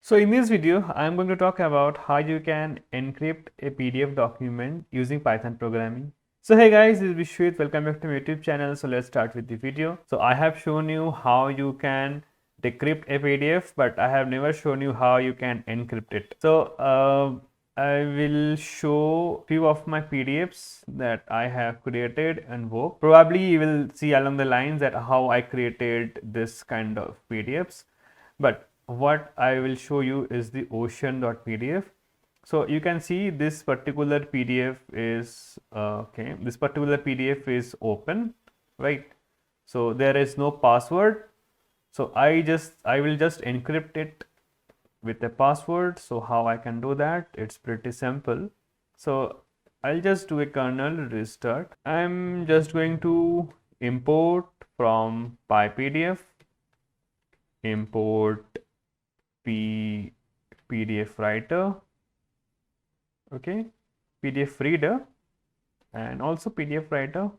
So in this video, I'm going to talk about how you can encrypt a PDF document using Python programming. So hey guys, this is Biswajit. Welcome back to my YouTube channel. So let's start with the video. So I have shown you how you can decrypt a PDF, but I have never shown you how you can encrypt it. So I will show few of my PDFs that I have created and worked. Probably you will see along the lines that how I created this kind of PDFs. But what I will show you is the ocean.pdf. So you can see this particular PDF is okay. This particular PDF is open, right? So there is no password. So I will just encrypt it with a password. So how I can do that? It's pretty simple. So I'll just do a kernel restart. I'm just going to import from PyPDF, import PDF writer, okay, PDF reader, and also PDF writer.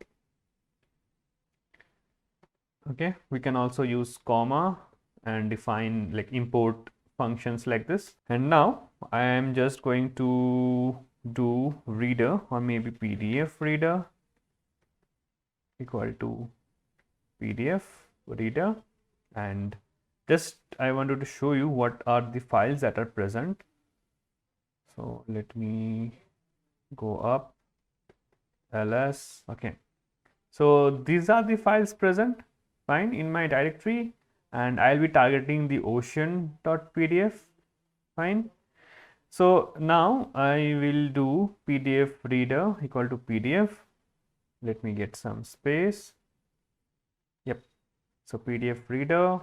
Okay, we can also use comma and define like import functions like this. And now I am just going to do reader, or maybe PDF reader equal to PDF reader, and just I wanted to show you what are the files that are present. So let me go up, ls, okay. So these are the files present, fine, in my directory, and I'll be targeting the ocean.pdf, fine. So now I will do PDF reader equal to PDF. Let me get some space. Yep. So PDF reader,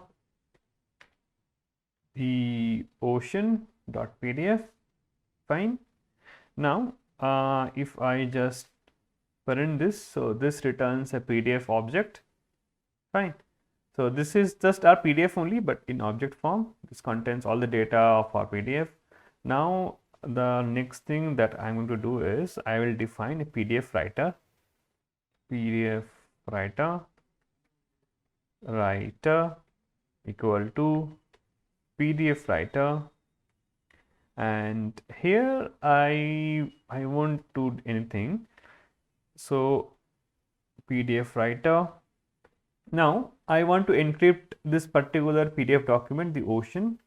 the ocean.pdf, fine. Now if I just print this, so this returns a PDF object, fine. So this is just our PDF only, but in object form. This contains all the data of our PDF. Now the next thing that I'm going to do is I will define a PDF writer equal to PDF writer, and here I won't do anything. So PDF writer. Now I want to encrypt this particular PDF document, the ocean.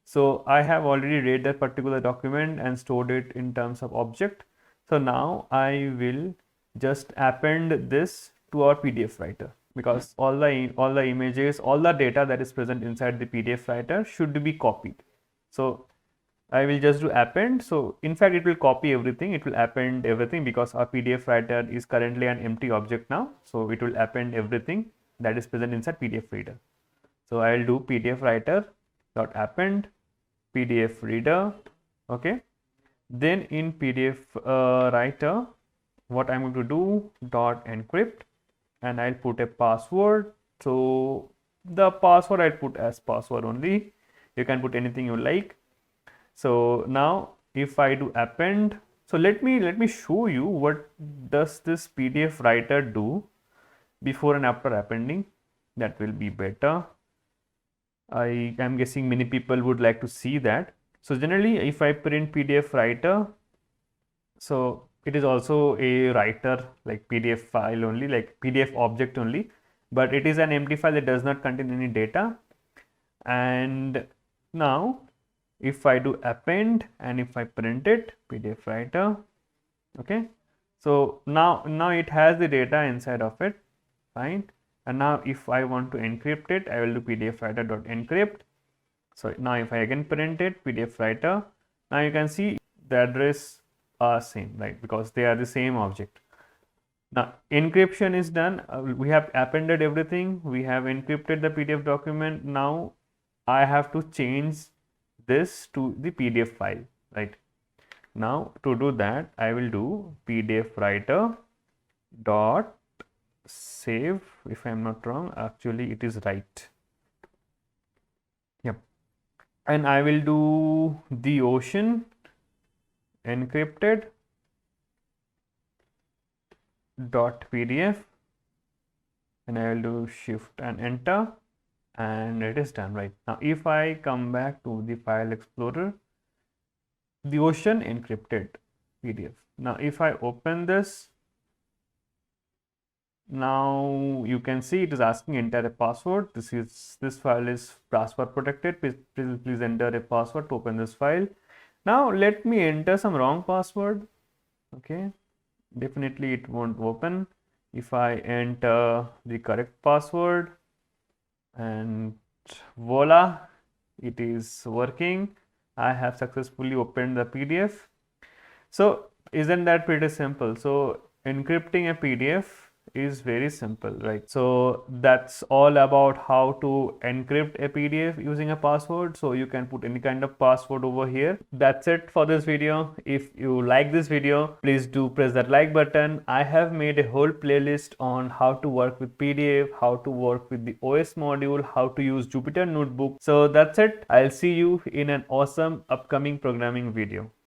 So I have already read that particular document and stored it in terms of object. So now I will just append this to our PDF writer, because all the images, all the data that is present inside the PDF writer should be copied. So I will just do append. So in fact it will copy everything, it will append everything, because our PDF writer is currently an empty object now. So it will append everything that is present inside PDF reader. So I will do PDF writer dot append PDF reader, okay. Then in PDF writer, what I'm going to do, dot encrypt, and I'll put a password. So the password I'll put as password only. You can put anything you like. So now if I do append, so let me show you what does this PDF writer do before and after appending. That will be better. I am guessing many people would like to see that. So generally if I print PDF writer, so it is also a writer, like PDF file only, like PDF object only, but it is an empty file that does not contain any data. And now if I do append and if I print it, PDF writer, okay, so now it has the data inside of it, fine. And now if I want to encrypt it, I will do PDF writer dot encrypt. So now if I again print it, PDF writer, now you can see the address are same, right, because they are the same object. Now encryption is done. We have appended everything, we have encrypted the PDF document. Now I have to change this to the PDF file, right? Now to do that, I will do PDF writer dot save. If I am not wrong, actually it is right. Yep. And I will do the ocean encrypted dot PDF, and I will do shift and enter. and it is done. Right now, if I come back to the file explorer, the Ocean encrypted PDF. Now if I open this, now you can see it is asking enter a password. This file is password protected. Please enter a password to open this file. Now let me enter some wrong password. Okay, definitely it won't open. If I enter the correct password, and voila, it is working. I have successfully opened the PDF. So isn't that pretty simple? So encrypting a PDF is very simple, right? So that's all about how to encrypt a PDF using a password. So you can put any kind of password over here. That's it for this video. If you like this video, please do press that like button. I have made a whole playlist on how to work with PDF, how to work with the OS module, how to use Jupyter Notebook. So that's it. I'll see you in an awesome upcoming programming video.